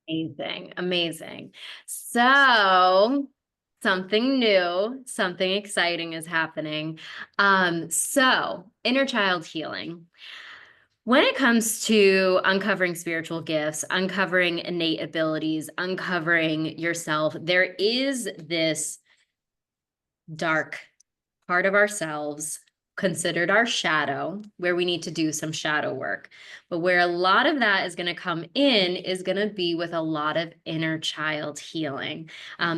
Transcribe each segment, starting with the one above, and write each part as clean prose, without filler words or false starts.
Amazing, amazing. So something new, something exciting is happening. So inner child healing. When it comes to uncovering spiritual gifts, uncovering innate abilities, uncovering yourself, there is this dark part of ourselves considered our shadow, where we need to do some shadow work. But where a lot of that is going to come in is going to be with a lot of inner child healing,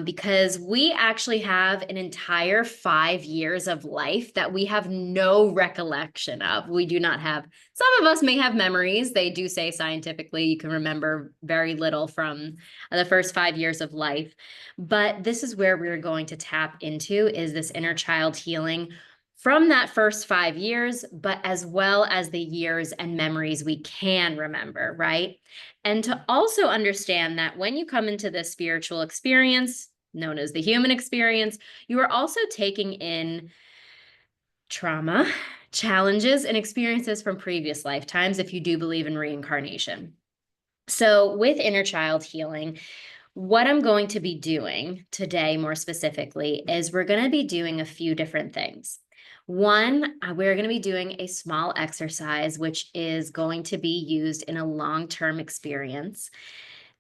because we actually have an entire 5 years of life that we have no recollection of. We do not have, some of us may have memories. They do say scientifically you can remember very little from the first 5 years of life. But this is where we're going to tap into, is this inner child healing from that first 5 years, but as well as the years and memories we can remember, right? And to also understand that when you come into this spiritual experience, known as the human experience, you are also taking in trauma, challenges, and experiences from previous lifetimes if you do believe in reincarnation. So, with inner child healing, what I'm going to be doing today, more specifically, is we're going to be doing a few different things. One, we're going to be doing a small exercise, which is going to be used in a long-term experience.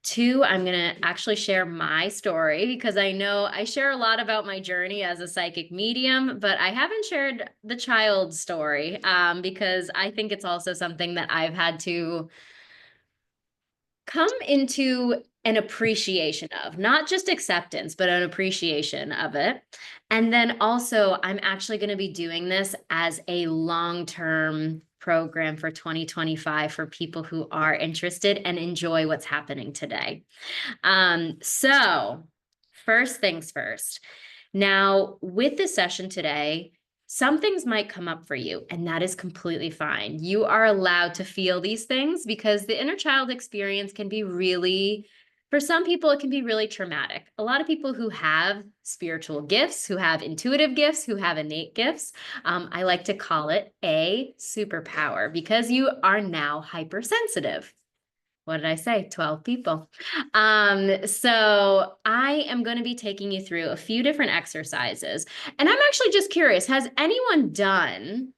Two, I'm going to actually share my story, because I know I share a lot about my journey as a psychic medium, but I haven't shared the child story, because I think it's also something that I've had to come into an appreciation of, not just acceptance, but an appreciation of it. And then also, I'm actually going to be doing this as a long-term program for 2025 for people who are interested and enjoy what's happening today. So first things first. Now, with this session today, some things might come up for you, and that is completely fine. You are allowed to feel these things, because the inner child experience can be really, for some people, it can be really traumatic. A lot of people who have spiritual gifts, who have intuitive gifts, who have innate gifts, I like to call it a superpower, because you are now hypersensitive. What did I say? 12 people. So I am going to be taking you through a few different exercises. And I'm actually just curious, has anyone done,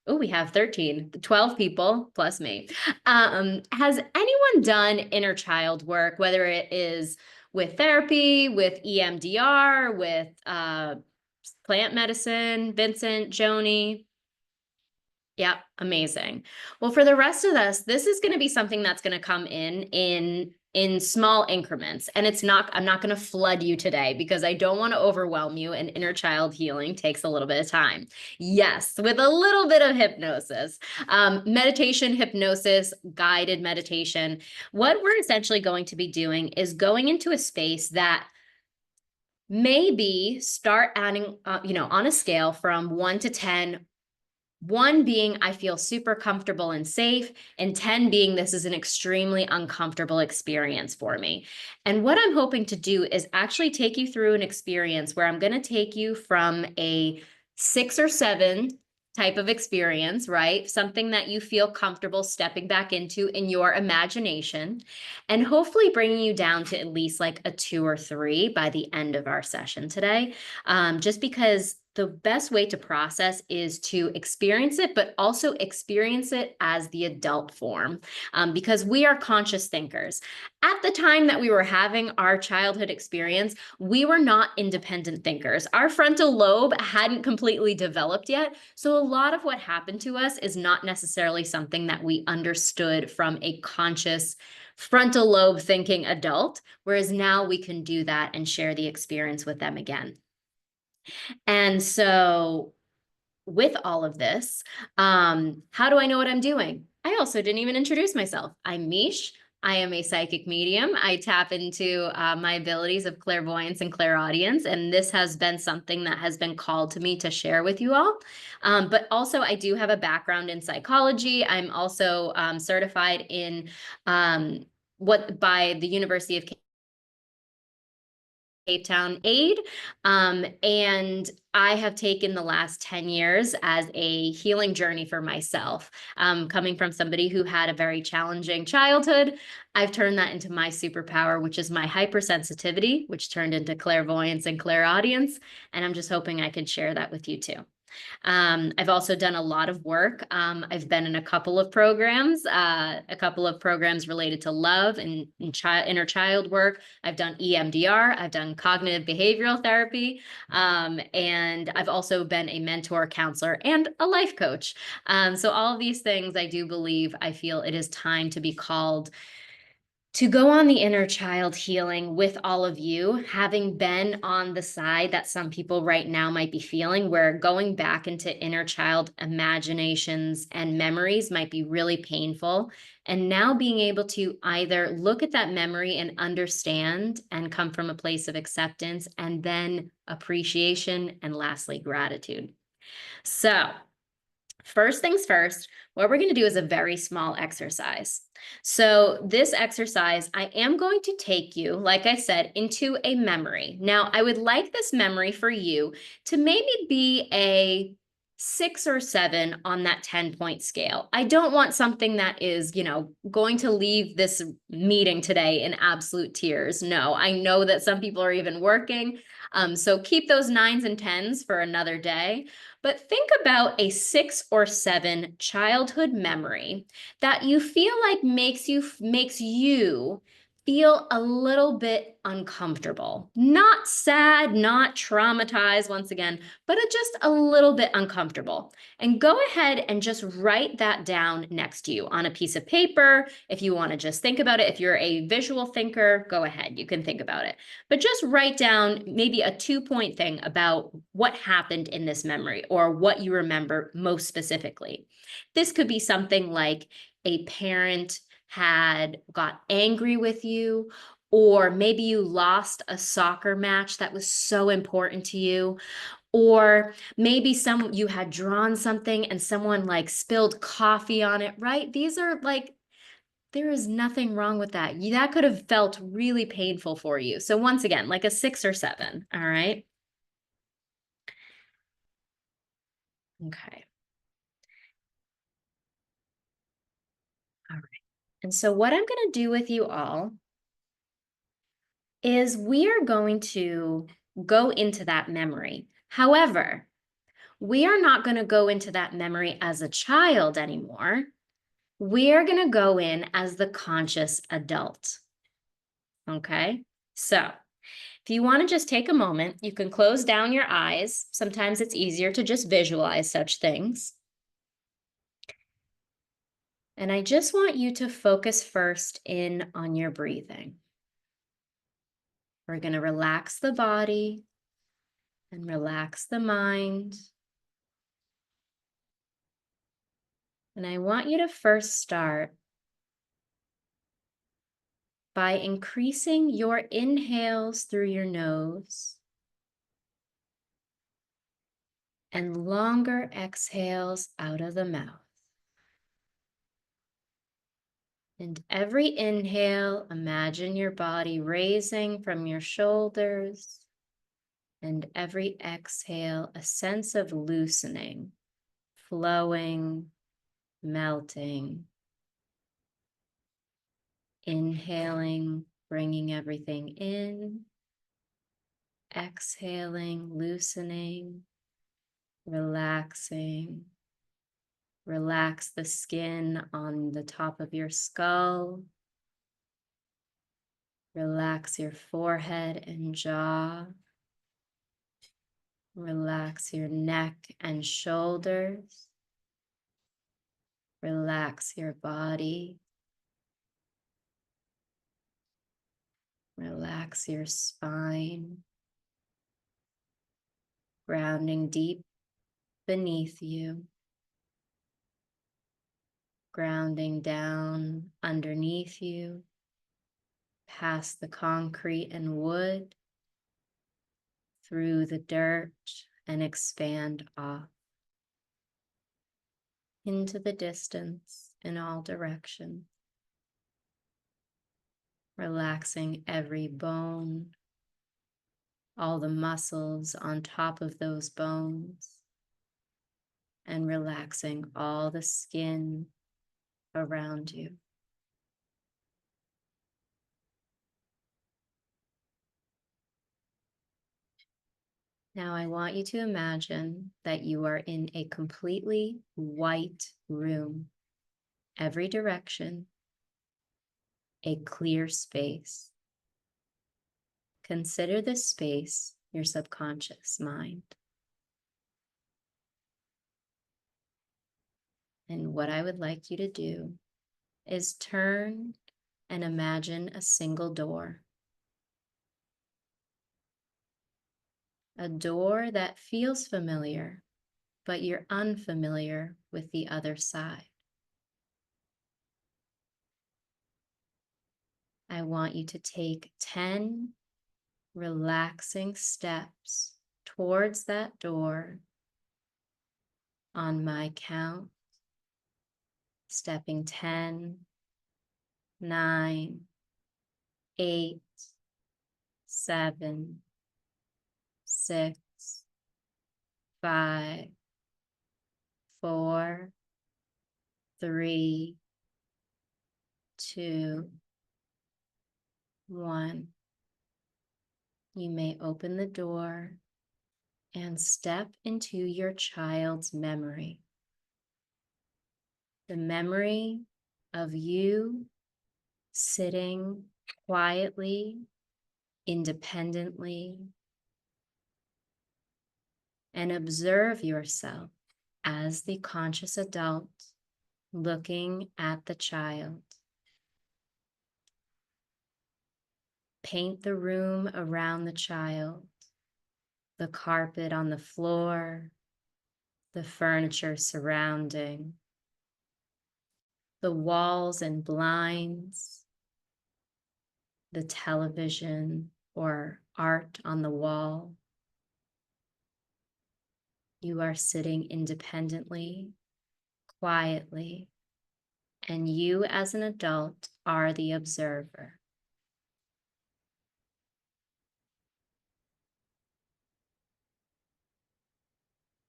oh, we have 13, 12 people plus me. Has anyone done inner child work, whether it is with therapy, with EMDR, with plant medicine? Vincent, Joni? Yeah, amazing. Well, for the rest of us, this is going to be something that's going to come in small increments. And I'm not going to flood you today, because I don't want to overwhelm you, and inner child healing takes a little bit of time. Yes, with a little bit of hypnosis, meditation, hypnosis, guided meditation. What we're essentially going to be doing is going into a space that maybe start adding, on a scale from 1 to 10. 1 being, I feel super comfortable and safe, and 10 being, this is an extremely uncomfortable experience for me. And what I'm hoping to do is actually take you through an experience where I'm going to take you from a 6 or 7 type of experience, right? Something that you feel comfortable stepping back into in your imagination, and hopefully bringing you down to at least like a 2 or 3 by the end of our session today. Just because the best way to process is to experience it, but also experience it as the adult form, because we are conscious thinkers. At the time that we were having our childhood experience, we were not independent thinkers. Our frontal lobe hadn't completely developed yet. So a lot of what happened to us is not necessarily something that we understood from a conscious frontal lobe thinking adult, whereas now we can do that and share the experience with them again. And so with all of this, how do I know what I'm doing? I also didn't even introduce myself. I'm Meesh. I am a psychic medium. I tap into my abilities of clairvoyance and clairaudience, and this has been something that has been called to me to share with you all. But also, I do have a background in psychology. I'm also certified in by the University of Cape Town aide. And I have taken the last 10 years as a healing journey for myself. Coming from somebody who had a very challenging childhood, I've turned that into my superpower, which is my hypersensitivity, which turned into clairvoyance and clairaudience. And I'm just hoping I could share that with you too. I've also done a lot of work. I've been in a couple of programs related to love and inner child work. I've done EMDR, I've done cognitive behavioral therapy, and I've also been a mentor, counselor, and a life coach. So all of these things, I feel it is time to be called to go on the inner child healing with all of you, having been on the side that some people right now might be feeling, where going back into inner child imaginations and memories might be really painful. And now being able to either look at that memory and understand and come from a place of acceptance, and then appreciation, and lastly, gratitude. So, first things first, what we're going to do is a very small exercise. So, this exercise, I am going to take you, like I said, into a memory. Now, I would like this memory for you to maybe be a 6 or 7 on that 10-point scale. I don't want something that is, going to leave this meeting today in absolute tears. No, I know that some people are even working. So keep those 9s and 10s for another day. But think about a 6 or 7 childhood memory that you feel like makes you feel a little bit uncomfortable. Not sad, not traumatized once again, but just a little bit uncomfortable. And go ahead and just write that down next to you on a piece of paper. If you want to just think about it, if you're a visual thinker, go ahead, you can think about it. But just write down maybe a 2-point thing about what happened in this memory or what you remember most specifically. This could be something like a parent had got angry with you, or maybe you lost a soccer match that was so important to you, or maybe you had drawn something and someone like spilled coffee on it, right? These are like, there is nothing wrong with that. That could have felt really painful for you. So once again, like a 6 or 7, all right? Okay. All right. And so what I'm going to do with you all is we are going to go into that memory. However, we are not going to go into that memory as a child anymore. We are going to go in as the conscious adult. Okay? So, if you want to just take a moment, you can close down your eyes. Sometimes it's easier to just visualize such things. And I just want you to focus first in on your breathing. We're going to relax the body and relax the mind. And I want you to first start by increasing your inhales through your nose and longer exhales out of the mouth. And every inhale, imagine your body raising from your shoulders. And every exhale, a sense of loosening, flowing, melting. Inhaling, bringing everything in. Exhaling, loosening, relaxing. Relax the skin on the top of your skull. Relax your forehead and jaw. Relax your neck and shoulders. Relax your body. Relax your spine. Grounding deep beneath you. Grounding down underneath you, past the concrete and wood, through the dirt, and expand off into the distance in all directions. Relaxing every bone, all the muscles on top of those bones, and relaxing all the skin around you. Now I want you to imagine that you are in a completely white room, every direction, a clear space. Consider this space your subconscious mind. And what I would like you to do is turn and imagine a single door. A door that feels familiar, but you're unfamiliar with the other side. I want you to take 10 relaxing steps towards that door on my count, stepping 10, 9, 8, 7, 6, 5, 4, 3, 2, 1. You may open the door and step into your child's memory. The memory of you sitting quietly, independently, and observe yourself as the conscious adult looking at the child. Paint the room around the child, the carpet on the floor, the furniture surrounding, the walls and blinds, the television or art on the wall. You are sitting independently, quietly, and you as an adult are the observer.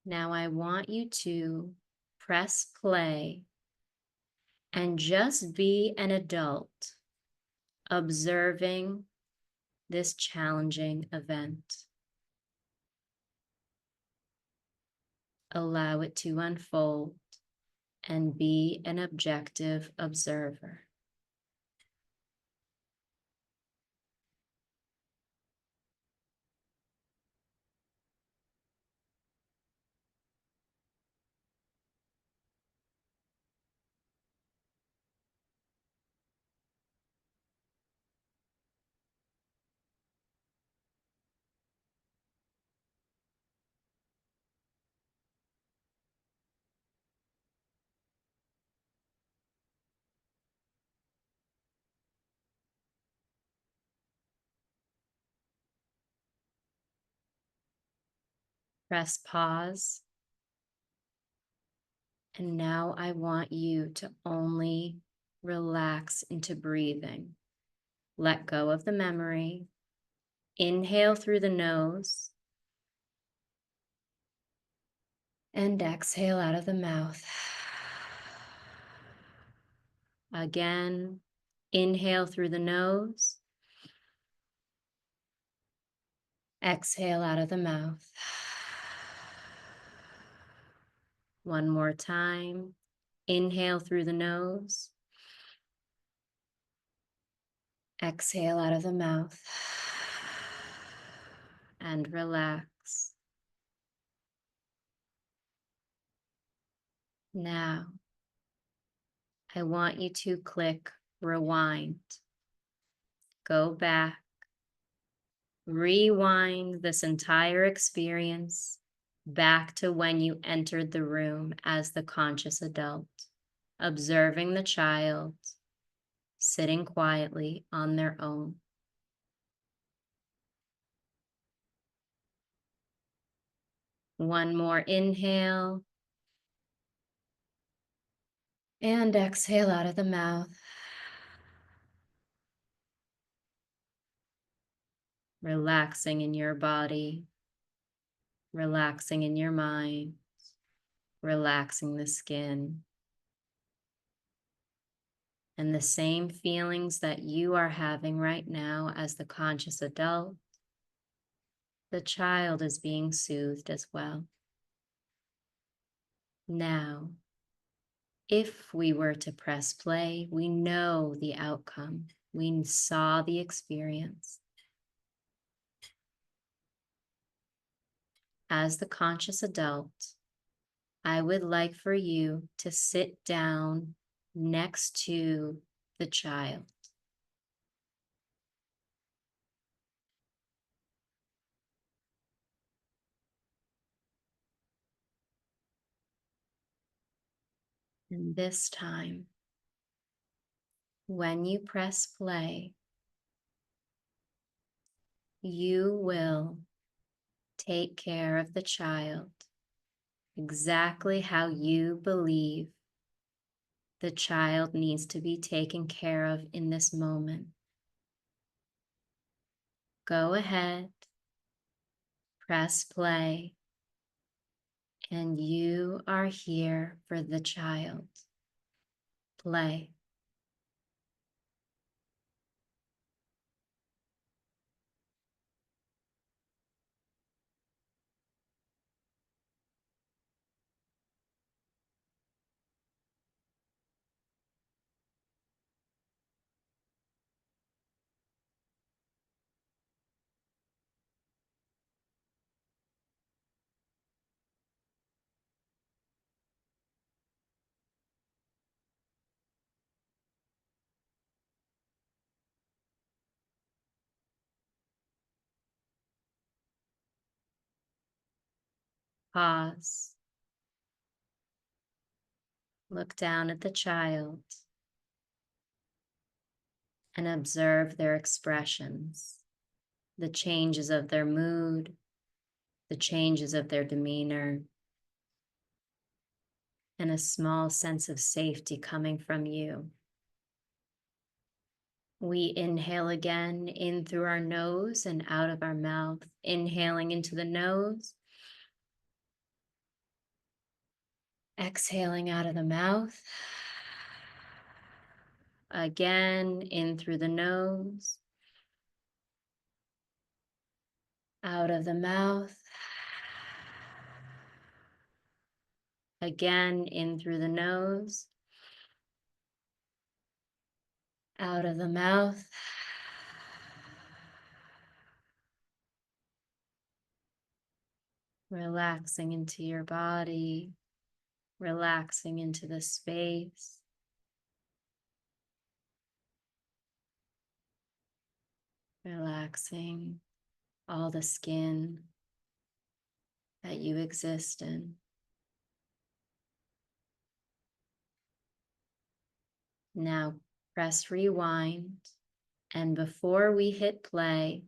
Now I want you to press play and just be an adult observing this challenging event. Allow it to unfold and be an objective observer. Press pause. And now I want you to only relax into breathing. Let go of the memory. Inhale through the nose and exhale out of the mouth. Again, inhale through the nose. Exhale out of the mouth. One more time. Inhale through the nose. Exhale out of the mouth. And relax. Now, I want you to click rewind. Go back. Rewind this entire experience back to when you entered the room as the conscious adult, observing the child sitting quietly on their own. One more inhale and exhale out of the mouth. relaxing in your body, relaxing in your mind, relaxing the skin. And the same feelings that you are having right now as the conscious adult, the child is being soothed as well. Now, if we were to press play, we know the outcome. We saw the experience. As the conscious adult, I would like for you to sit down next to the child. And this time, when you press play, you will take care of the child exactly how you believe the child needs to be taken care of in this moment. Go ahead, press play, and you are here for the child. Play. Pause. Look down at the child and observe their expressions, the changes of their mood, the changes of their demeanor, and a small sense of safety coming from you. We inhale again in through our nose and out of our mouth. Inhaling into the nose, exhaling out of the mouth. Again, in through the nose, out of the mouth. Again, in through the nose, out of the mouth. Relaxing into your body, relaxing into the space. Relaxing all the skin that you exist in. Now press rewind, and before we hit play,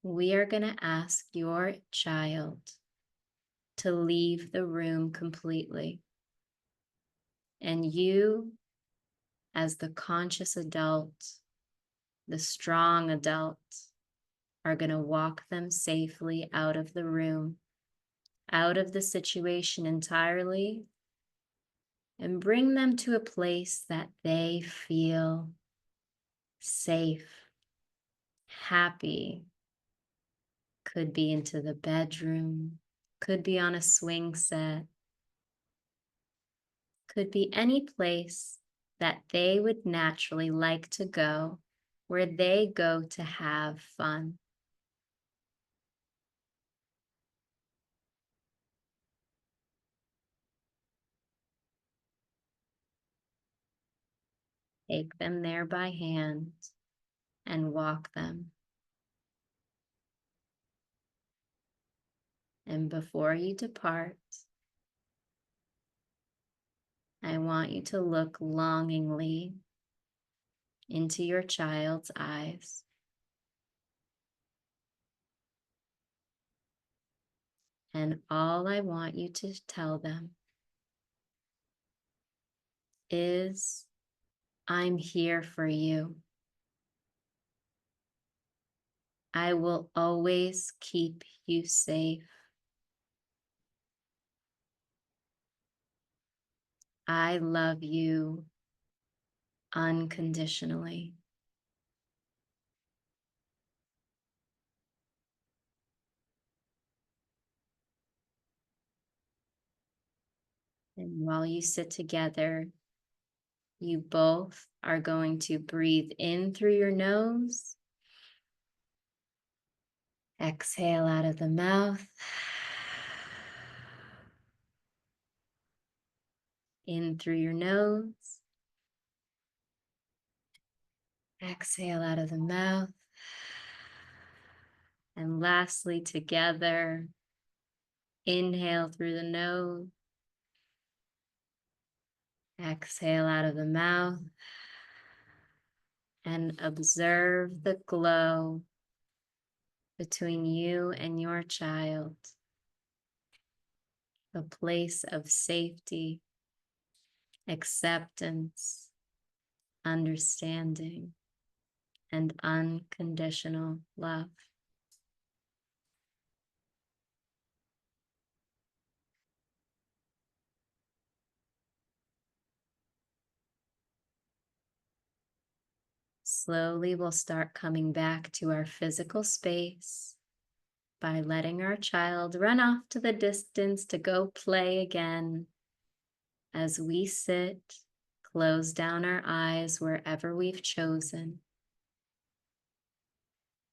we are going to ask your child to leave the room completely. And you, as the conscious adult, the strong adult, are going to walk them safely out of the room, out of the situation entirely, and bring them to a place that they feel safe, happy. Could be into the bedroom, could be on a swing set, could be any place that they would naturally like to go, where they go to have fun. Take them there by hand and walk them. And before you depart, I want you to look longingly into your child's eyes. And all I want you to tell them is, I'm here for you. I will always keep you safe. I love you unconditionally. And while you sit together, you both are going to breathe in through your nose, exhale out of the mouth, in through your nose, exhale out of the mouth, and lastly, together, inhale through the nose, exhale out of the mouth, and observe the glow between you and your child, a place of safety, acceptance, understanding, and unconditional love. Slowly, we'll start coming back to our physical space by letting our child run off to the distance to go play again as we sit, close down our eyes wherever we've chosen,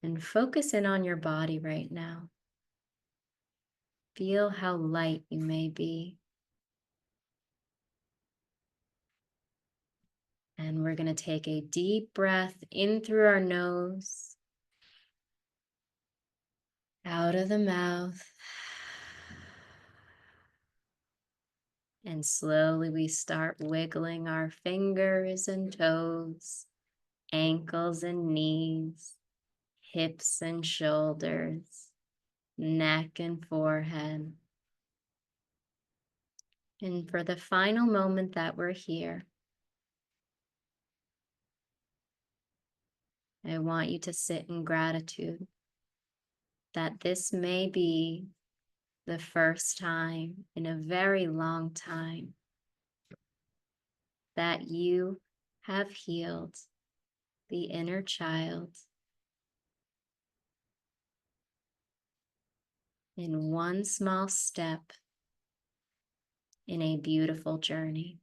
and focus in on your body right now. Feel how light you may be. And we're going to take a deep breath in through our nose, out of the mouth. And slowly we start wiggling our fingers and toes, ankles and knees, hips and shoulders, neck and forehead. And for the final moment that we're here, I want you to sit in gratitude that this may be the first time in a very long time that you have healed the inner child in one small step in a beautiful journey.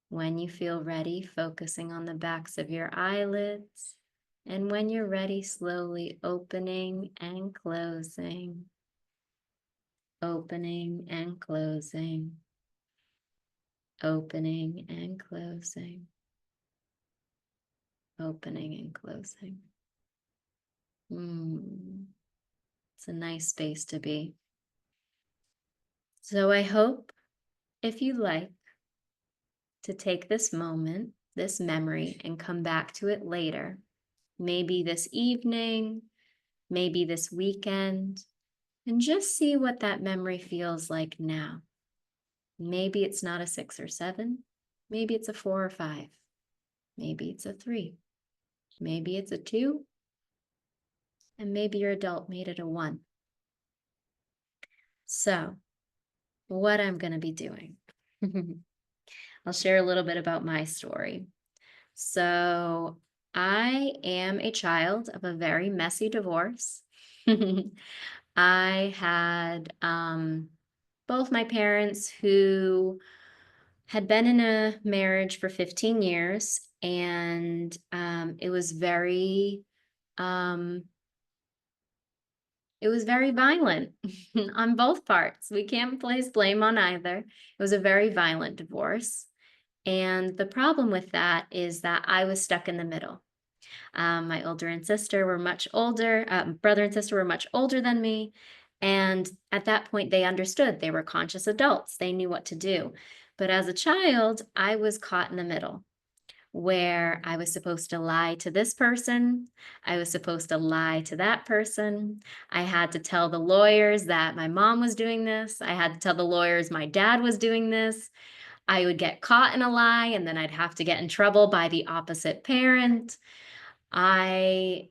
When you feel ready, focusing on the backs of your eyelids, and when you're ready, slowly opening and closing, opening and closing, opening and closing, opening and closing. It's a nice space to be. So I hope, if you like, to take this moment, this memory, and come back to it later. Maybe this evening, maybe this weekend, and just see what that memory feels like now. Maybe it's not a 6 or 7. Maybe it's a 4 or 5. Maybe it's a 3. Maybe it's a 2. And maybe your adult made it a 1. So, what I'm going to be doing. I'll share a little bit about my story. So, I am a child of a very messy divorce. I had both my parents who had been in a marriage for 15 years, and it was very violent on both parts. We can't place blame on either. It was a very violent divorce. And the problem with that is that I was stuck in the middle. My older and sister were much older, brother and sister were much older than me. And at that point, they understood. They were conscious adults. They knew what to do. But as a child, I was caught in the middle where I was supposed to lie to this person. I was supposed to lie to that person. I had to tell the lawyers that my mom was doing this. I had to tell the lawyers my dad was doing this. I would get caught in a lie, and then I'd have to get in trouble by the opposite parent. I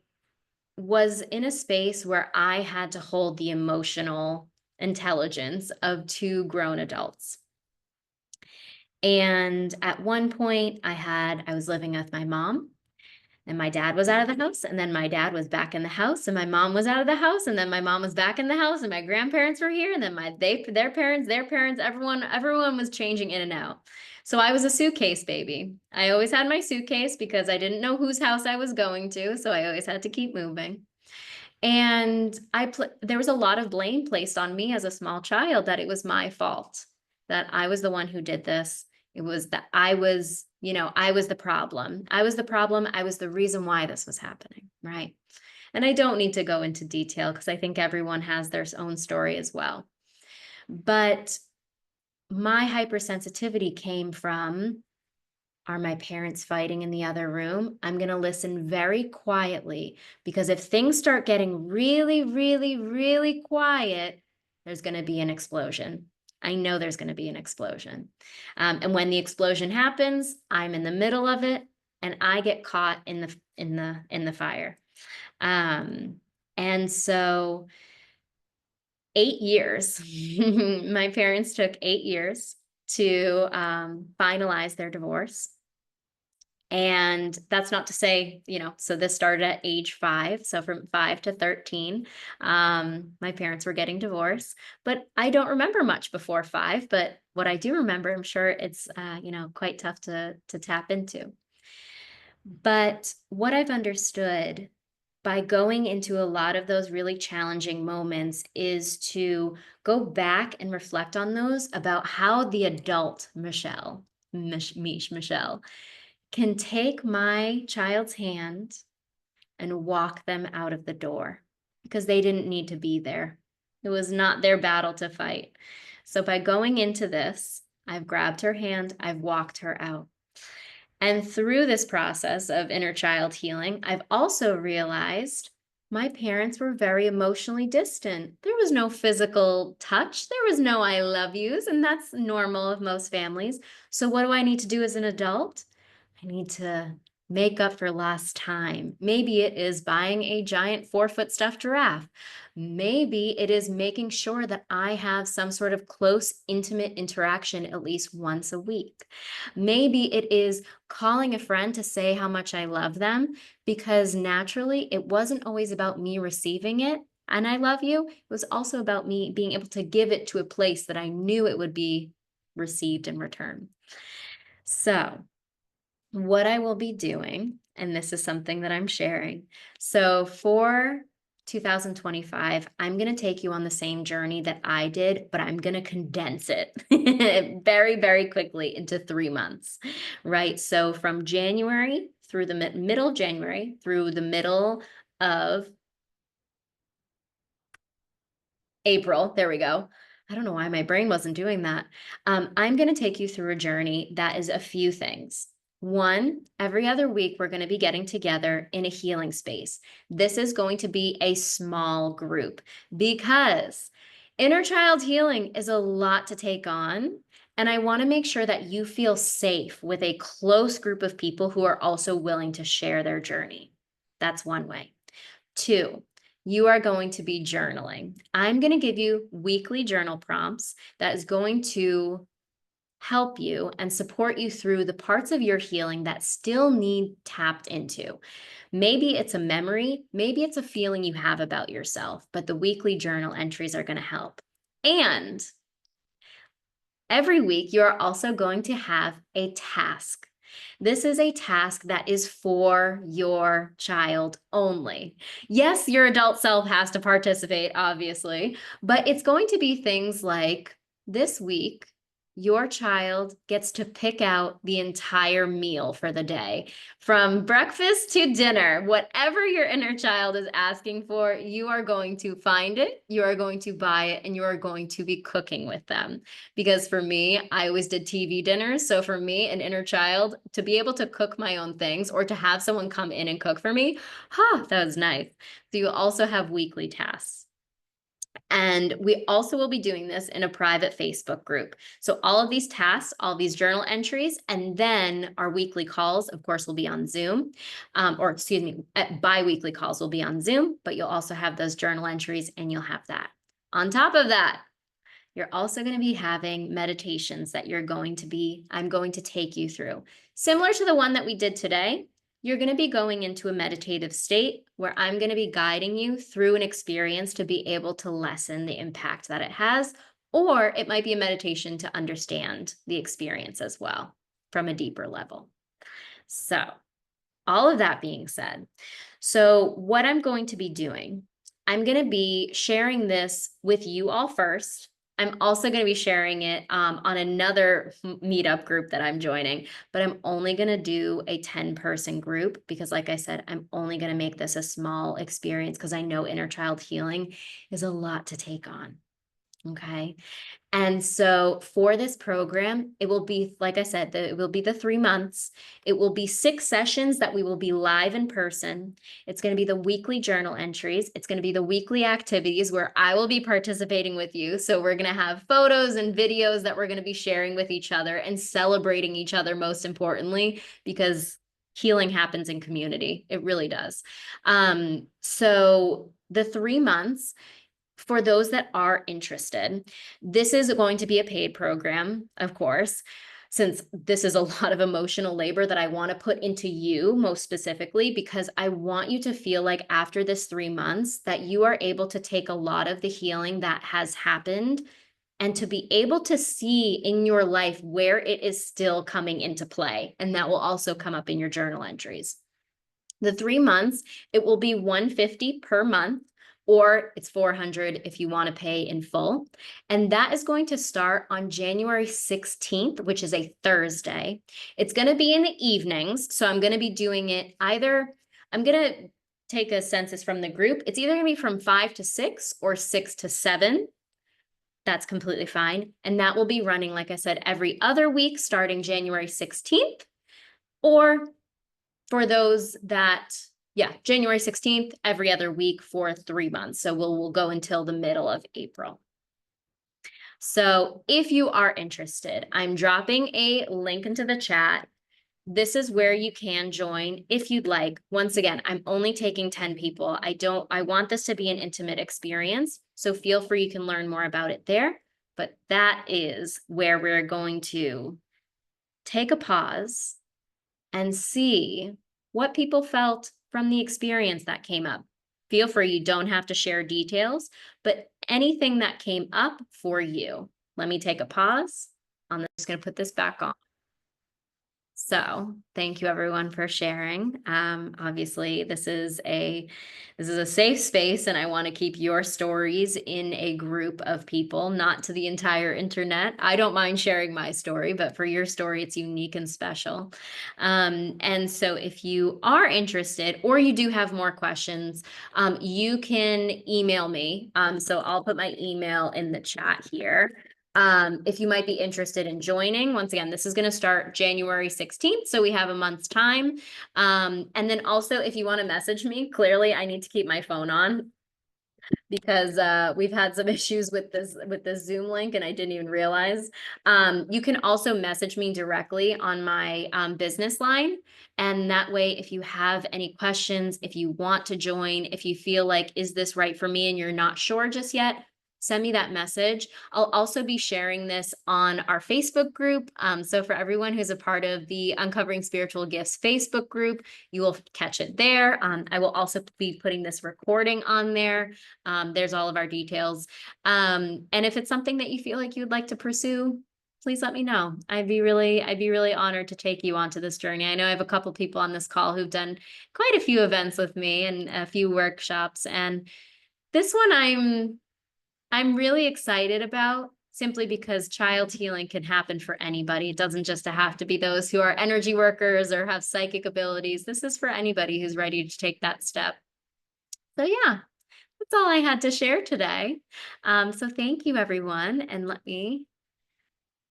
was in a space where I had to hold the emotional intelligence of two grown adults. And at one point, I was living with my mom, and my dad was out of the house, and then my dad was back in the house, and my mom was out of the house, and then my mom was back in the house, and my grandparents were here, and then their parents, everyone was changing in and out. So I was a suitcase baby. I always had my suitcase because I didn't know whose house I was going to, so I always had to keep moving. And there was a lot of blame placed on me as a small child that it was my fault, that I was the one who did this. It was that I was the problem. I was the problem. I was the reason why this was happening, right? And I don't need to go into detail because I think everyone has their own story as well. But my hypersensitivity came from, are my parents fighting in the other room? I'm going to listen very quietly, because if things start getting really, really, really quiet, there's going to be an explosion. I know there's going to be an explosion. And when the explosion happens, I'm in the middle of it and I get caught in the fire. And so 8 years, my parents took 8 years to finalize their divorce. And that's not to say, so this started at age 5. So from 5 to 13, my parents were getting divorced. But I don't remember much before 5. But what I do remember, I'm sure it's, quite tough to tap into. But what I've understood by going into a lot of those really challenging moments is to go back and reflect on those, about how the adult Michelle, can take my child's hand and walk them out of the door, because they didn't need to be there. It was not their battle to fight. So by going into this, I've grabbed her hand, I've walked her out. And through this process of inner child healing, I've also realized my parents were very emotionally distant. There was no physical touch. There was no I love yous, and that's normal of most families. So what do I need to do as an adult? I need to make up for lost time. Maybe it is buying a giant 4-foot stuffed giraffe. Maybe it is making sure that I have some sort of close, intimate interaction at least once a week. Maybe it is calling a friend to say how much I love them, because naturally it wasn't always about me receiving it and I love you. It was also about me being able to give it to a place that I knew it would be received in return. So what I will be doing, and this is something that I'm sharing. So for 2025, I'm going to take you on the same journey that I did, but I'm going to condense it very, very quickly into 3 months, right? So from January through the middle of January through the middle of April, there we go. I don't know why my brain wasn't doing that. I'm going to take you through a journey that is a few things. One, every other week, we're going to be getting together in a healing space. This is going to be a small group, because inner child healing is a lot to take on. And I want to make sure that you feel safe with a close group of people who are also willing to share their journey. That's one way. 2, you are going to be journaling. I'm going to give you weekly journal prompts that is going to help you and support you through the parts of your healing that still need tapped into. Maybe it's a memory, maybe it's a feeling you have about yourself, but the weekly journal entries are going to help. And every week, you are also going to have a task. This is a task that is for your child only. Yes, your adult self has to participate, obviously, but it's going to be things like, this week, your child gets to pick out the entire meal for the day, from breakfast to dinner. Whatever your inner child is asking for, you are going to find it, you are going to buy it, and you are going to be cooking with them. Because for me, I always did TV dinners. So for me, an inner child, to be able to cook my own things or to have someone come in and cook for me, that was nice. So you also have weekly tasks. And we also will be doing this in a private Facebook group. So all of these tasks, all these journal entries, and then our weekly calls, of course, will be on Zoom, or excuse me, bi-weekly calls will be on Zoom, but you'll also have those journal entries and you'll have that. On top of that, you're also going to be having meditations that I'm going to take you through. Similar to the one that we did today, you're going to be going into a meditative state where I'm going to be guiding you through an experience to be able to lessen the impact that it has, or it might be a meditation to understand the experience as well from a deeper level. So, all of that being said, so what I'm going to be doing, I'm going to be sharing this with you all first. I'm also going to be sharing it on another meetup group that I'm joining, but I'm only going to do a 10-person group because, like I said, I'm only going to make this a small experience because I know inner child healing is a lot to take on. Okay. And so for this program, it will be, like I said, it will be the 3 months. It will be 6 sessions that we will be live in person. It's going to be the weekly journal entries. It's going to be the weekly activities where I will be participating with you. So we're going to have photos and videos that we're going to be sharing with each other and celebrating each other, most importantly, because healing happens in community. It really does. So the 3 months, for those that are interested, this is going to be a paid program, of course, since this is a lot of emotional labor that I want to put into you most specifically, because I want you to feel like after this 3 months that you are able to take a lot of the healing that has happened and to be able to see in your life where it is still coming into play. And that will also come up in your journal entries. The 3 months, it will be $150 per month, or it's $400 if you want to pay in full. And that is going to start on January 16th, which is a Thursday. It's going to be in the evenings. So I'm going to be doing it I'm going to take a census from the group. It's either going to be from 5 to 6 or 6 to 7. That's completely fine. And that will be running, like I said, every other week starting January 16th, or for those that, January 16th, every other week for 3 months. So we'll go until the middle of April. So if you are interested, I'm dropping a link into the chat. This is where you can join if you'd like. Once again, I'm only taking 10 people. I want this to be an intimate experience. So feel free, you can learn more about it there. But that is where we're going to take a pause and see what people felt from the experience that came up. Feel free, you don't have to share details, but anything that came up for you. Let me take a pause. I'm just going to put this back on. So thank you everyone for sharing. Obviously this is a safe space and I want to keep your stories in a group of people, not to the entire internet. I don't mind sharing my story, but for your story, it's unique and special. And so if you are interested or you do have more questions, you can email me. So I'll put my email in the chat here. If you might be interested in joining. Once again, this is going to start January 16th, so we have a month's time. And then also, if you want to message me, clearly I need to keep my phone on because we've had some issues with this Zoom link and I didn't even realize. You can also message me directly on my business line. And that way, if you have any questions, if you want to join, if you feel like, is this right for me and you're not sure just yet, send me that message. I'll also be sharing this on our Facebook group. So for everyone who's a part of the Uncovering Spiritual Gifts Facebook group, you will catch it there. I will also be putting this recording on there. There's all of our details. And if it's something that you feel like you'd like to pursue, please let me know. I'd be really honored to take you onto this journey. I know I have a couple people on this call who've done quite a few events with me and a few workshops. And this one I'm really excited about, simply because child healing can happen for anybody. It doesn't just have to be those who are energy workers or have psychic abilities. This is for anybody who's ready to take that step. So yeah, that's all I had to share today. So thank you, everyone. And let me